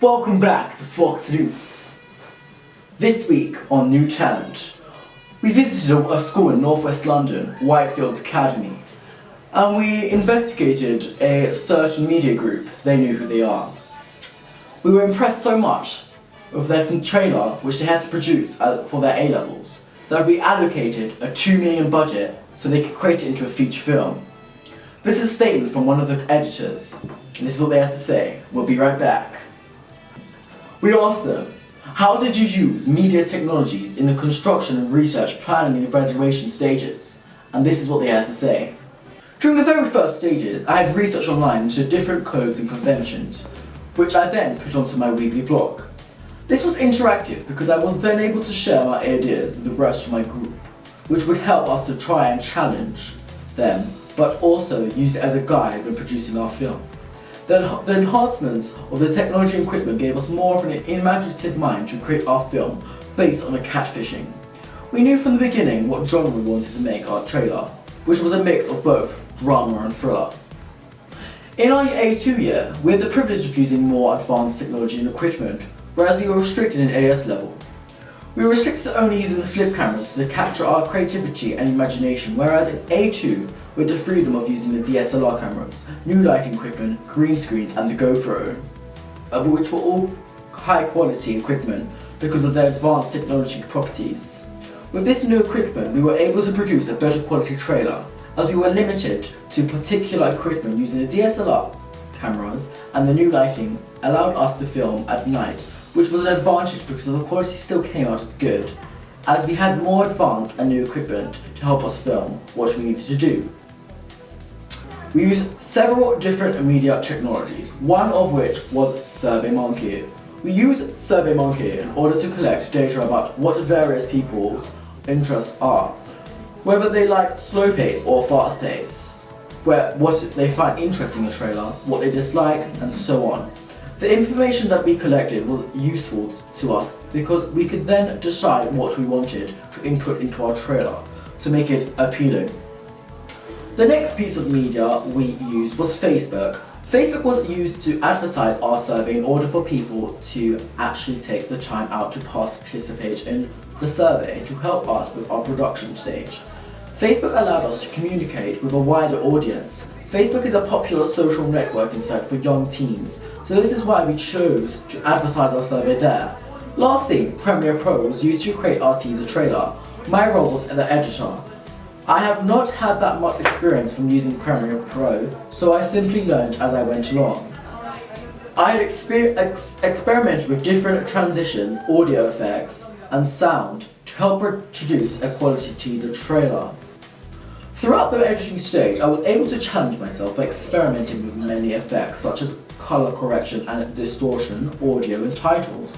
Welcome back to Fox News. This week on New Talent, we visited a school in northwest London, Whitefields Academy, and we investigated a certain media group. They knew who they are. We were impressed so much with their trailer, which they had to produce for their A-levels, that we allocated a $2 million budget so they could create it into a feature film. This is a statement from one of the editors, and this is what they had to say. We'll be right back. We asked them, how did you use media technologies in the construction and research, planning and evaluation stages? And this is what they had to say. During the very first stages, I had researched online into different codes and conventions, which I then put onto my weekly blog. This was interactive because I was then able to share my ideas with the rest of my group, which would help us to try and challenge them, but also use it as a guide when producing our film. The enhancements of the technology and equipment gave us more of an imaginative mind to create our film based on a catfishing. We knew from the beginning what genre we wanted to make our trailer, which was a mix of both drama and thriller. In our A2 year, we had the privilege of using more advanced technology and equipment, whereas we were restricted in AS level. We were restricted to only using the flip cameras to capture our creativity and imagination, whereas in A2, we had the freedom of using the DSLR cameras, new lighting equipment, green screens and the GoPro, which were all high quality equipment because of their advanced technology properties. With this new equipment, we were able to produce a better quality trailer, as we were limited to particular equipment using the DSLR cameras, and the new lighting allowed us to film at night, which was an advantage because the quality still came out as good, as we had more advanced and new equipment to help us film what we needed to do. We used several different media technologies, one of which was SurveyMonkey. We used SurveyMonkey in order to collect data about what various people's interests are, whether they like slow pace or fast pace, what they find interesting in a trailer, what they dislike, and so on. The information that we collected was useful to us because we could then decide what we wanted to input into our trailer to make it appealing. The next piece of media we used was Facebook. Facebook was used to advertise our survey in order for people to actually take the time out to participate in the survey to help us with our production stage. Facebook allowed us to communicate with a wider audience. Facebook is a popular social networking site for young teens, so this is why we chose to advertise our survey there. Lastly, Premiere Pro was used to create our teaser trailer. My role was the editor. I have not had that much experience from using Premiere Pro, so I simply learned as I went along. I had experimented with different transitions, audio effects, and sound to help produce a quality teaser trailer. Throughout the editing stage, I was able to challenge myself by experimenting with many effects such as color correction and distortion, audio and titles.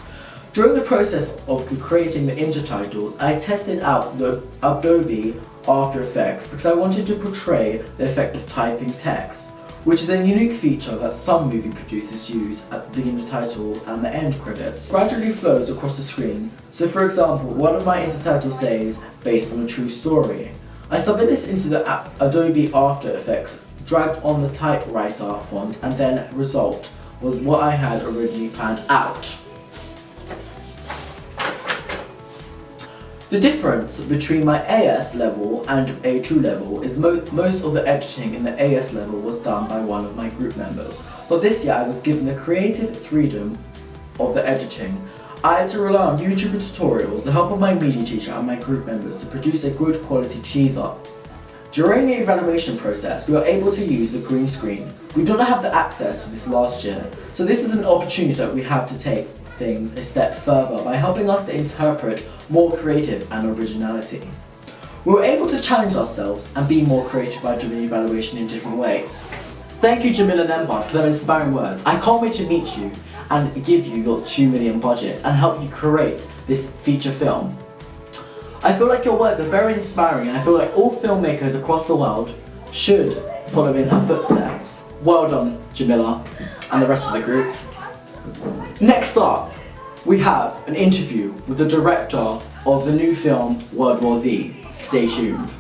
During the process of creating the intertitles, I tested out the Adobe After Effects because I wanted to portray the effect of typing text, which is a unique feature that some movie producers use at the beginning of the title and the end credits. It gradually flows across the screen, so for example, one of my intertitles says, based on a true story. I submitted this into the Adobe After Effects, dragged on the typewriter font, and then result was what I had originally planned out. The difference between my AS level and A2 level is most of the editing in the AS level was done by one of my group members, but this year I was given the creative freedom of the editing. I had to rely on YouTube tutorials, the help of my media teacher and my group members to produce a good quality teaser. During the evaluation process, we were able to use the green screen. We did not have the access to this last year, so this is an opportunity that we have to take things a step further by helping us to interpret more creative and originality. We were able to challenge ourselves and be more creative by doing evaluation in different ways. Thank you Jamila and Emma for their inspiring words. I can't wait to meet you and give you your $2 million budget and help you create this feature film. I feel like your words are very inspiring and I feel like all filmmakers across the world should follow in her footsteps. Well done Jamila and the rest of the group. Next up, we have an interview with the director of the new film World War Z. Stay tuned.